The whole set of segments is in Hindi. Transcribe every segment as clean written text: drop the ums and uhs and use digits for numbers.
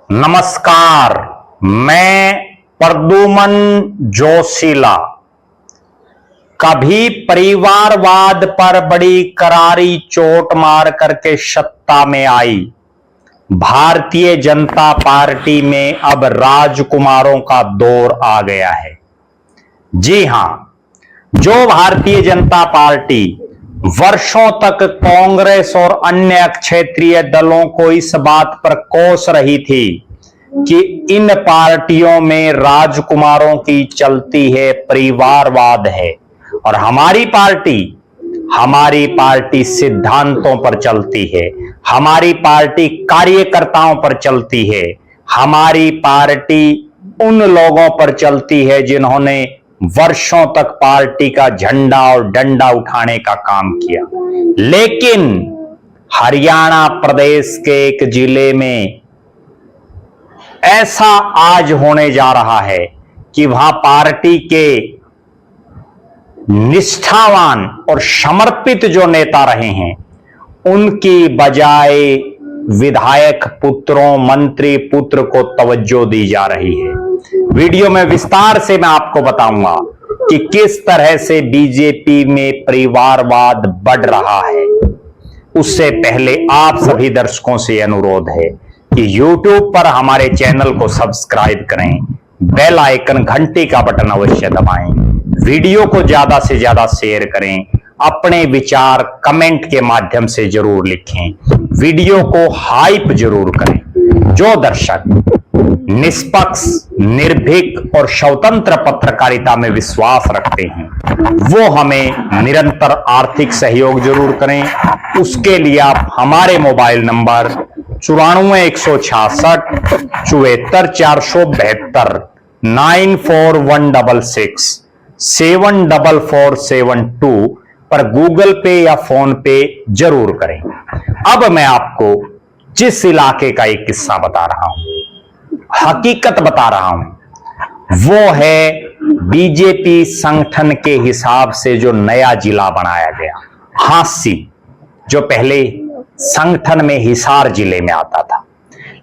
नमस्कार, मैं प्रद्युमन जोशीला। कभी परिवारवाद पर बड़ी करारी चोट मार करके सत्ता में आई भारतीय जनता पार्टी में अब राजकुमारों का दौर आ गया है। जी हां, जो भारतीय जनता पार्टी वर्षों तक कांग्रेस और अन्य क्षेत्रीय दलों को इस बात पर कोस रही थी कि इन पार्टियों में राजकुमारों की चलती है, परिवारवाद है, और हमारी पार्टी सिद्धांतों पर चलती है, हमारी पार्टी कार्यकर्ताओं पर चलती है, हमारी पार्टी उन लोगों पर चलती है जिन्होंने वर्षों तक पार्टी का झंडा और डंडा उठाने का काम किया। लेकिन हरियाणा प्रदेश के एक जिले में ऐसा आज होने जा रहा है कि वहां पार्टी के निष्ठावान और समर्पित जो नेता रहे हैं, उनकी बजाय विधायक पुत्रों, मंत्री पुत्र को तवज्जो दी जा रही है। वीडियो में विस्तार से मैं आपको बताऊंगा कि किस तरह से बीजेपी में परिवारवाद बढ़ रहा है। उससे पहले आप सभी दर्शकों से अनुरोध है कि YouTube पर हमारे चैनल को सब्सक्राइब करें, बेल आइकन घंटी का बटन अवश्य दबाएं, वीडियो को ज्यादा से ज्यादा शेयर करें, अपने विचार कमेंट के माध्यम से जरूर लिखें, वीडियो को हाइप जरूर करें। जो दर्शक निष्पक्ष, निर्भीक और स्वतंत्र पत्रकारिता में विश्वास रखते हैं, वो हमें निरंतर आर्थिक सहयोग जरूर करें। उसके लिए आप हमारे मोबाइल नंबर 94 166 74 472 94166 74472 पर गूगल पे या फोन पे जरूर करें। अब मैं आपको जिस इलाके का एक किस्सा बता रहा हूं, हकीकत बता रहा हूं, वो है बीजेपी संगठन के हिसाब से जो नया जिला बनाया गया, हांसी, जो पहले संगठन में हिसार जिले में आता था।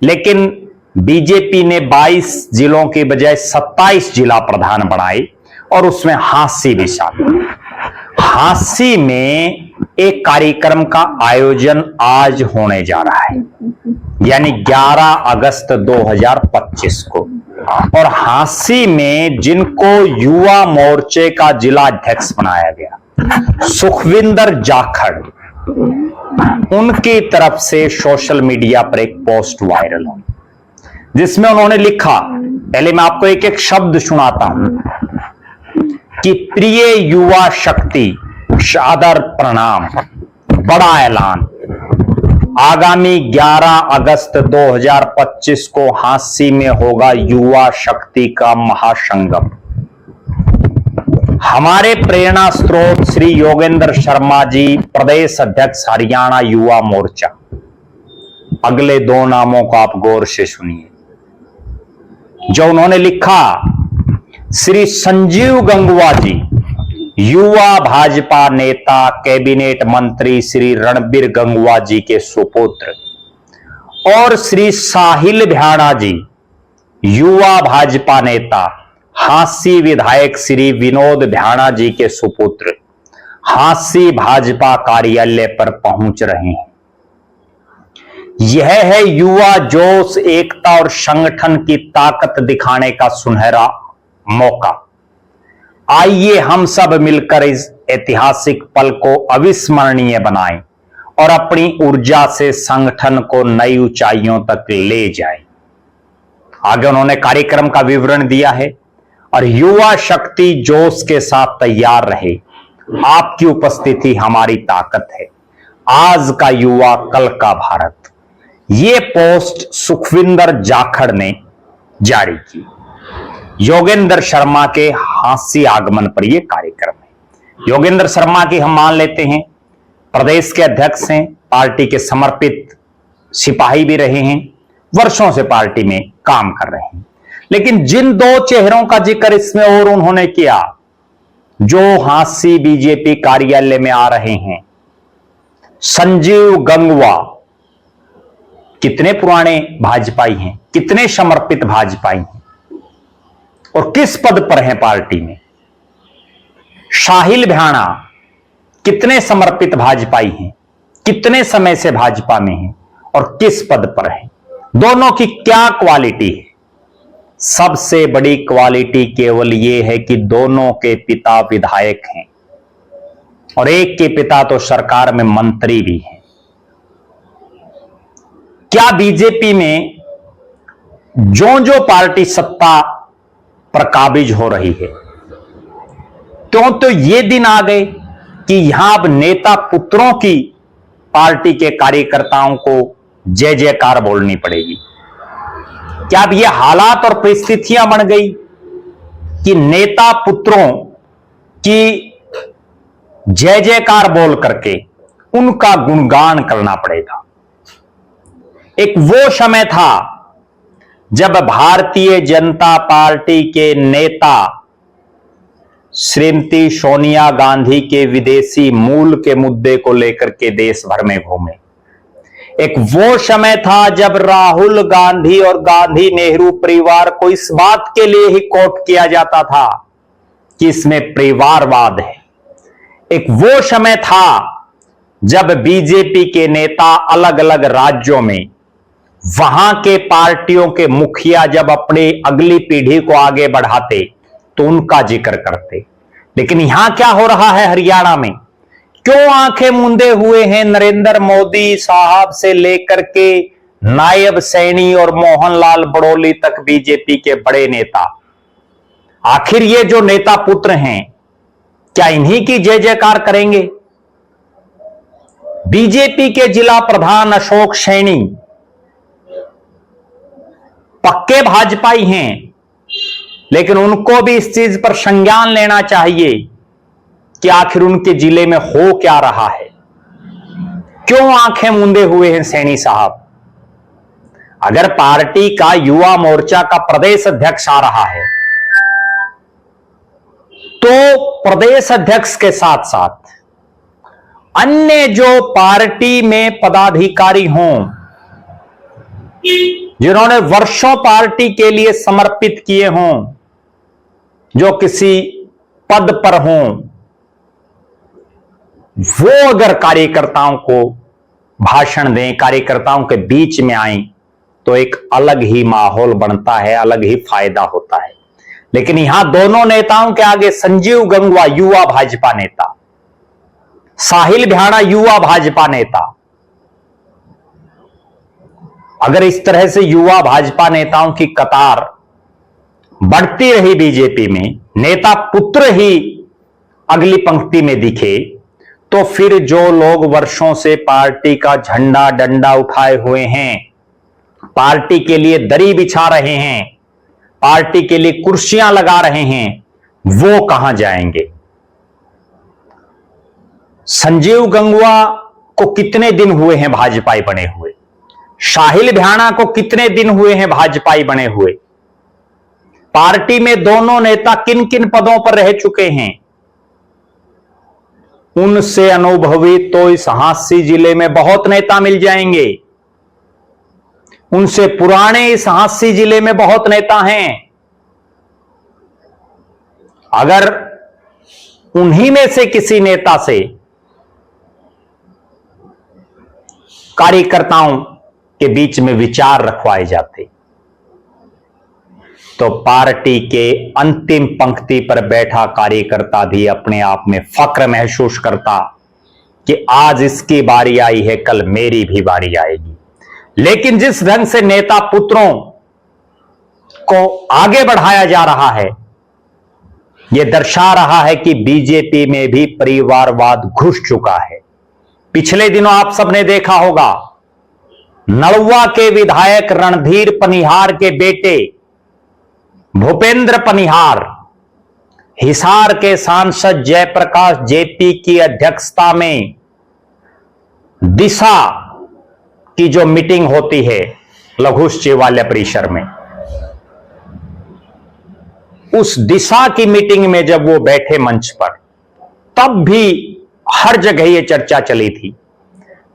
लेकिन बीजेपी ने 22 जिलों की बजाय 27 जिला प्रधान बनाए और उसमें हांसी भी शामिल। हांसी में एक कार्यक्रम का आयोजन आज होने जा रहा है, यानी 11 अगस्त 2025 को। और हांसी में जिनको युवा मोर्चे का जिला अध्यक्ष बनाया गया, सुखविंदर जाखड़, उनकी तरफ से सोशल मीडिया पर एक पोस्ट वायरल हुई जिसमें उन्होंने लिखा, पहले मैं आपको एक एक शब्द सुनाता हूं कि प्रिय युवा शक्ति, सादर प्रणाम, बड़ा ऐलान, आगामी 11 अगस्त 2025 को हांसी में होगा युवा शक्ति का महासंगम। हमारे प्रेरणा स्रोत श्री योगेंद्र शर्मा जी, प्रदेश अध्यक्ष हरियाणा युवा मोर्चा। अगले दो नामों को आप गौर से सुनिए। जो उन्होंने लिखा, श्री संजीव गंगवा जी, युवा भाजपा नेता, कैबिनेट मंत्री श्री रणबीर गंगवा जी के सुपुत्र, और श्री साहिल भ्याणा जी, युवा भाजपा नेता, हांसी विधायक श्री विनोद भ्याणा जी के सुपुत्र, हांसी भाजपा कार्यालय पर पहुंच रहे हैं। यह है युवा जोश, एकता और संगठन की ताकत दिखाने का सुनहरा मौका। आइए हम सब मिलकर इस ऐतिहासिक पल को अविस्मरणीय बनाएं और अपनी ऊर्जा से संगठन को नई ऊंचाइयों तक ले जाएं। आगे उन्होंने कार्यक्रम का विवरण दिया है, और युवा शक्ति जोश के साथ तैयार रहे, आपकी उपस्थिति हमारी ताकत है, आज का युवा कल का भारत। ये पोस्ट सुखविंदर जाखड़ ने जारी की। योगेंद्र शर्मा के हांसी आगमन पर यह कार्यक्रम है। योगेंद्र शर्मा की हम मान लेते हैं प्रदेश के अध्यक्ष हैं, पार्टी के समर्पित सिपाही भी रहे हैं, वर्षों से पार्टी में काम कर रहे हैं। लेकिन जिन दो चेहरों का जिक्र इसमें और उन्होंने किया, जो हांसी बीजेपी कार्यालय में आ रहे हैं, संजीव गंगवा कितने पुराने भाजपाई हैं, कितने समर्पित भाजपाई हैं और किस पद पर हैं पार्टी में। साहिल भ्याणा कितने समर्पित भाजपाई हैं, कितने समय से भाजपा में हैं और किस पद पर हैं। दोनों की क्या क्वालिटी है। सबसे बड़ी क्वालिटी केवल यह है कि दोनों के पिता विधायक हैं और एक के पिता तो सरकार में मंत्री भी हैं। क्या बीजेपी में जो जो पार्टी सत्ता पर काबिज हो रही है, क्यों तो ये दिन आ गए कि यहां अब नेता पुत्रों की पार्टी के कार्यकर्ताओं को जय जयकार बोलनी पड़ेगी। क्या अब ये हालात और परिस्थितियां बन गई कि नेता पुत्रों की जय जयकार बोल करके उनका गुणगान करना पड़ेगा। एक वो समय था जब भारतीय जनता पार्टी के नेता श्रीमती सोनिया गांधी के विदेशी मूल के मुद्दे को लेकर के देश भर में घूमे। एक वो समय था जब राहुल गांधी और गांधी नेहरू परिवार को इस बात के लिए ही कोट किया जाता था कि इसमें परिवारवाद है। एक वो समय था जब बीजेपी के नेता अलग अलग राज्यों में वहां के पार्टियों के मुखिया जब अपनी अगली पीढ़ी को आगे बढ़ाते तो उनका जिक्र करते। लेकिन यहां क्या हो रहा है हरियाणा में, क्यों आंखें मूंदे हुए हैं नरेंद्र मोदी साहब से लेकर के नायब सैनी और मोहनलाल बड़ोली तक बीजेपी के बड़े नेता। आखिर ये जो नेता पुत्र हैं क्या इन्हीं की जय जयकार करेंगे। बीजेपी के जिला प्रधान अशोक सैनी पक्के भाजपाई हैं, लेकिन उनको भी इस चीज पर संज्ञान लेना चाहिए कि आखिर उनके जिले में हो क्या रहा है। क्यों आंखें मूंदे हुए हैं सैनी साहब। अगर पार्टी का युवा मोर्चा का प्रदेश अध्यक्ष आ रहा है तो प्रदेश अध्यक्ष के साथ साथ अन्य जो पार्टी में पदाधिकारी हों, जिन्होंने वर्षों पार्टी के लिए समर्पित किए हों, जो किसी पद पर हों, वो अगर कार्यकर्ताओं को भाषण दें, कार्यकर्ताओं के बीच में आए तो एक अलग ही माहौल बनता है, अलग ही फायदा होता है। लेकिन यहां दोनों नेताओं के आगे संजीव गंगवा युवा भाजपा नेता, साहिल भ्याणा युवा भाजपा नेता, अगर इस तरह से युवा भाजपा नेताओं की कतार बढ़ती रही बीजेपी में, नेता पुत्र ही अगली पंक्ति में दिखे, तो फिर जो लोग वर्षों से पार्टी का झंडा डंडा उठाए हुए हैं, पार्टी के लिए दरी बिछा रहे हैं, पार्टी के लिए कुर्सियां लगा रहे हैं, वो कहां जाएंगे। संजीव गंगवा को कितने दिन हुए हैं भाजपाई बने हुए, साहिल भ्याणा को कितने दिन हुए हैं भाजपाई बने हुए। पार्टी में दोनों नेता किन किन पदों पर रह चुके हैं, उनसे अनुभवी तो इस हांसी जिले में बहुत नेता मिल जाएंगे। उनसे पुराने इस हांसी जिले में बहुत नेता हैं। अगर उन्हीं में से किसी नेता से कार्यकर्ताओं के बीच में विचार रखवाए जाते तो पार्टी के अंतिम पंक्ति पर बैठा कार्यकर्ता भी अपने आप में फक्र महसूस करता कि आज इसकी बारी आई है, कल मेरी भी बारी आएगी। लेकिन जिस ढंग से नेता पुत्रों को आगे बढ़ाया जा रहा है, यह दर्शा रहा है कि बीजेपी में भी परिवारवाद घुस चुका है। पिछले दिनों आप सबने देखा होगा, नलवा के विधायक रणधीर पनिहार के बेटे भूपेंद्र पनिहार हिसार के सांसद जयप्रकाश जेपी की अध्यक्षता में दिशा की जो मीटिंग होती है लघु सचिवालय परिसर में, उस दिशा की मीटिंग में जब वो बैठे मंच पर, तब भी हर जगह ये चर्चा चली थी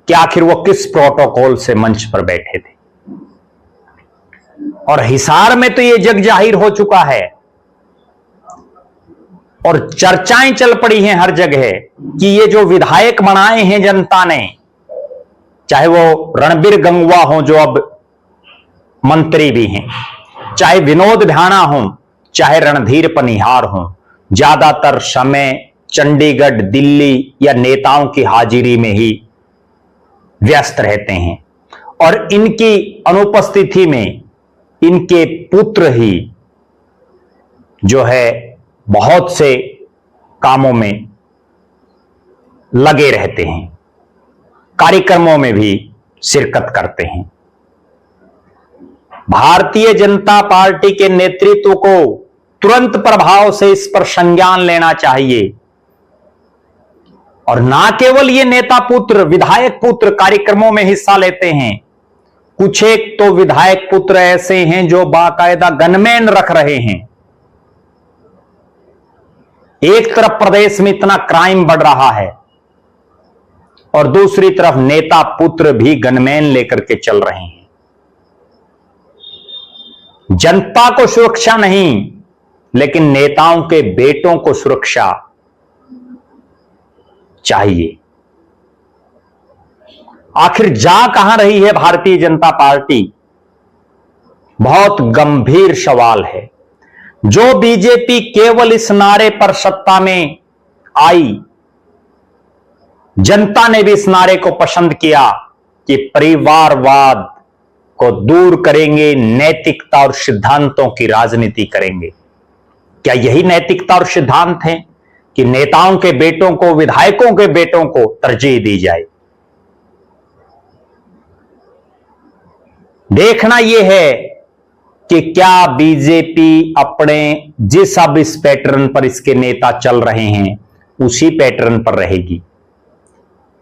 कि आखिर वो किस प्रोटोकॉल से मंच पर बैठे थे। और हिसार में तो ये जग जाहिर हो चुका है और चर्चाएं चल पड़ी हैं हर जगह कि ये जो विधायक बनाए हैं जनता ने, चाहे वो रणबीर गंगवा हो जो अब मंत्री भी हैं, चाहे विनोद भ्याणा हो, चाहे रणधीर पनिहार हो, ज्यादातर समय चंडीगढ़, दिल्ली या नेताओं की हाजिरी में ही व्यस्त रहते हैं और इनकी अनुपस्थिति में इनके पुत्र ही जो है बहुत से कामों में लगे रहते हैं, कार्यक्रमों में भी शिरकत करते हैं। भारतीय जनता पार्टी के नेतृत्व को तुरंत प्रभाव से इस पर संज्ञान लेना चाहिए और ना केवल ये नेता पुत्र, विधायक पुत्र कार्यक्रमों में हिस्सा लेते हैं, कुछ एक तो विधायक पुत्र ऐसे हैं जो बाकायदा गनमैन रख रहे हैं। एक तरफ प्रदेश में इतना क्राइम बढ़ रहा है और दूसरी तरफ नेता पुत्र भी गनमैन लेकर के चल रहे हैं। जनता को सुरक्षा नहीं, लेकिन नेताओं के बेटों को सुरक्षा चाहिए। आखिर जा कहां रही है भारतीय जनता पार्टी? बहुत गंभीर सवाल है। जो बीजेपी केवल इस नारे पर सत्ता में आई, जनता ने भी इस नारे को पसंद किया कि परिवारवाद को दूर करेंगे, नैतिकता और सिद्धांतों की राजनीति करेंगे। क्या यही नैतिकता और सिद्धांत हैं कि नेताओं के बेटों को, विधायकों के बेटों को तरजीह दी जाए? देखना यह है कि क्या बीजेपी अपने जिस अब इस पैटर्न पर इसके नेता चल रहे हैं उसी पैटर्न पर रहेगी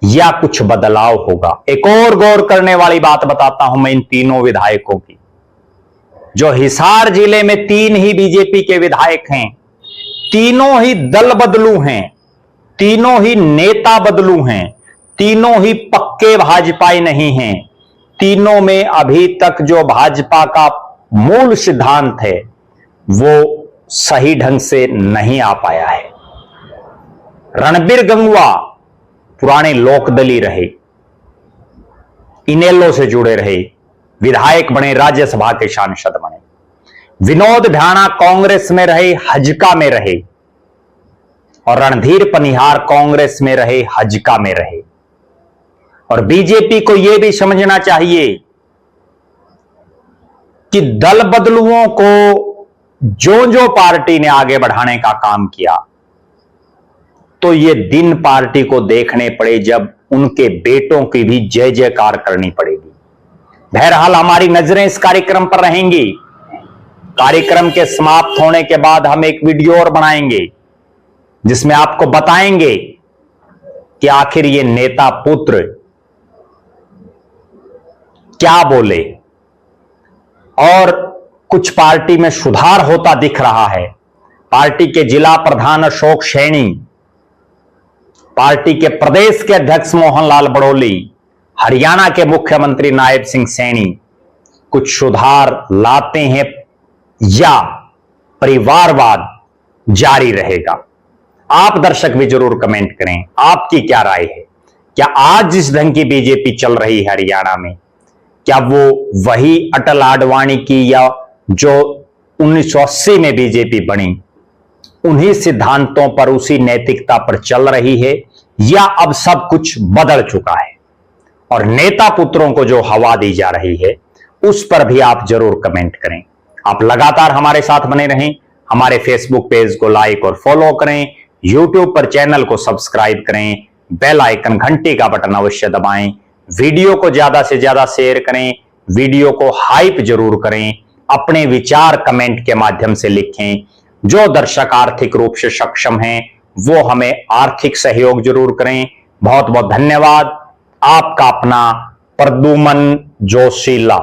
या कुछ बदलाव होगा। एक और गौर करने वाली बात बताता हूं मैं इन तीनों विधायकों की। जो हिसार जिले में 3 ही बीजेपी के विधायक हैं, तीनों ही दल बदलू हैं, तीनों ही नेता बदलू हैं, तीनों ही पक्के भाजपाई नहीं हैं। तीनों में अभी तक जो भाजपा का मूल सिद्धांत है वो सही ढंग से नहीं आ पाया है। रणबीर गंगवा पुराने लोकदली रहे, इनेलो से जुड़े रहे, विधायक बने, राज्यसभा के सांसद बने। विनोद भ्याणा कांग्रेस में रहे, हजका में रहे, और रणधीर पनिहार कांग्रेस में रहे, हजका में रहे। और बीजेपी को यह भी समझना चाहिए कि दल बदलुओं को जो जो पार्टी ने आगे बढ़ाने का काम किया, तो ये दिन पार्टी को देखने पड़े जब उनके बेटों की भी जय जयकार करनी पड़ेगी। बहरहाल हमारी नजरें इस कार्यक्रम पर रहेंगी। कार्यक्रम के समाप्त होने के बाद हम एक वीडियो और बनाएंगे जिसमें आपको बताएंगे कि आखिर ये नेता पुत्र क्या बोले, और कुछ पार्टी में सुधार होता दिख रहा है। पार्टी के जिला प्रधान अशोक सैनी, पार्टी के प्रदेश के अध्यक्ष मोहनलाल बड़ोली, हरियाणा के मुख्यमंत्री नायब सिंह सैनी कुछ सुधार लाते हैं या परिवारवाद जारी रहेगा? आप दर्शक भी जरूर कमेंट करें, आपकी क्या राय है? क्या आज जिस ढंग की बीजेपी चल रही है हरियाणा में, क्या वो वही अटल आडवाणी की या जो 1980 में बीजेपी बनी उन्हीं सिद्धांतों पर, उसी नैतिकता पर चल रही है, या अब सब कुछ बदल चुका है? और नेता पुत्रों को जो हवा दी जा रही है उस पर भी आप जरूर कमेंट करें। आप लगातार हमारे साथ बने रहें। हमारे फेसबुक पेज को लाइक और फॉलो करें, यूट्यूब पर चैनल को सब्सक्राइब करें, बेल आइकन घंटी का बटन अवश्य दबाएं, वीडियो को ज्यादा से ज्यादा शेयर करें, वीडियो को हाइप जरूर करें, अपने विचार कमेंट के माध्यम से लिखें। जो दर्शक आर्थिक रूप से सक्षम हैं वो हमें आर्थिक सहयोग जरूर करें। बहुत बहुत धन्यवाद। आपका अपना प्रद्युमन जोशीला।